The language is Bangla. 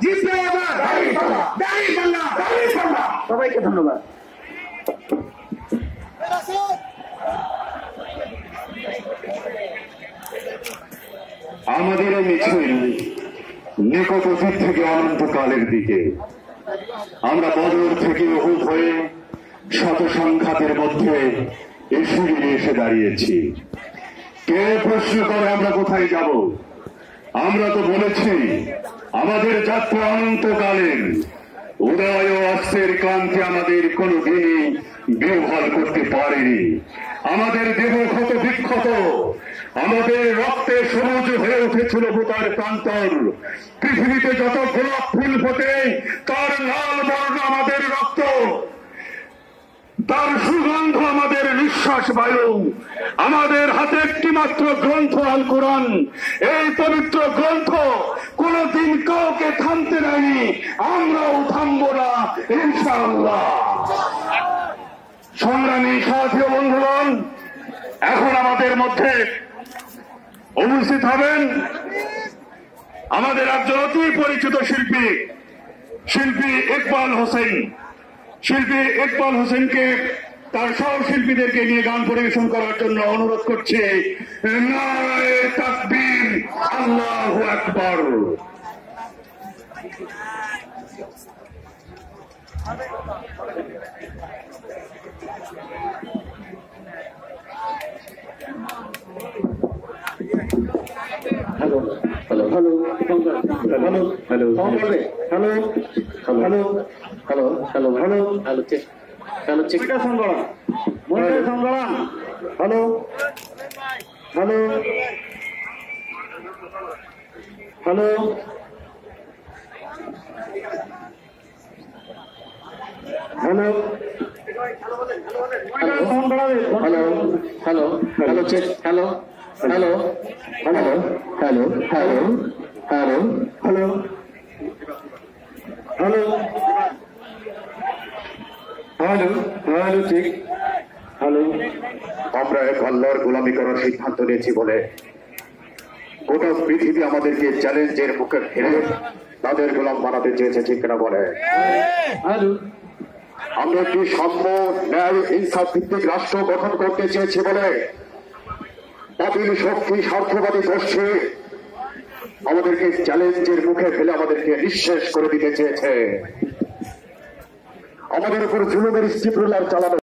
জিতবে এবার দাঁড়িপাল্লা। সবাইকে ধন্যবাদ। আমাদের মিছিল নিকট অতীত থেকে অনন্তকালের দিকে। আমরা বদর থেকে উহুদ হয়ে শত সংঘাতের মধ্যে এসে দাঁড়িয়েছি। কে প্রশ্ন করে আমরা কোথায় যাব? আমরা তো বলেছি আমাদের যাত্রা অনন্তকালের। উদয় ও অস্তের ক্রান্তি আমাদের কোনদিনই বিহ্বল করতে পারেনি। আমাদের দেহ ক্ষত বিক্ষত, আমাদের রক্তে সবুজ হয়ে উঠেছিল ভূতার প্রান্তর। পৃথিবীতে যত গোলাপ ফুল ফোটে তার লাল বর্ণ আমাদের রক্ত, তার সুগন্ধ আমাদের নিঃশ্বাস বায়ু। আমাদের হাতে একটি মাত্র গ্রন্থ আল কোরআন। এই পবিত্র গ্রন্থ কোনদিন কাউকে থামতে দেয়নি, আমরাও থামব না ইনশাআল্লাহ। সংগ্রামী সাথী ও বন্ধুগণ, এখন আমাদের মধ্যে উপস্থিত হবেন আমাদের একজন অতি পরিচিত শিল্পী ইকবাল হোসেন। শিল্পী ইকবাল হোসেনকে তার সহশিল্পীদেরকে নিয়ে গান পরিবেশন করার জন্য অনুরোধ করছে। নারায়ে তাকবীর, আল্লাহু আকবার। Hello hello hello hello hello hello hello hello hello hello hello hello check hello check সংগ্রাম সংগ্রাম hello hello hello hello hello hello hello check hello hello hello hello hello hello hello hello hello hello ঠিক হ্যালো। আমরা এক আল্লাহর গোলামি করার সিদ্ধান্ত নিয়েছি বলে গোটা পৃথিবী আমাদেরকে চ্যালেঞ্জের মুখে ফেলে তাদের গোলাম বানাতে চেয়েছে, ঠিক না বলে? হ্যালো। আমরা একটি সাম্য, ন্যায়, ইনসাফ ভিত্তিক রাষ্ট্র গঠন করতে চেয়েছি বলে বাতিল শক্তি, স্বার্থবাদী গোষ্ঠী আমাদেরকে চ্যালেঞ্জের মুখে ফেলে আমাদেরকে নিঃশেষ করে দিতে চেয়েছে। আমাদের উপর জুলুমের স্টিপ রোলার চালানো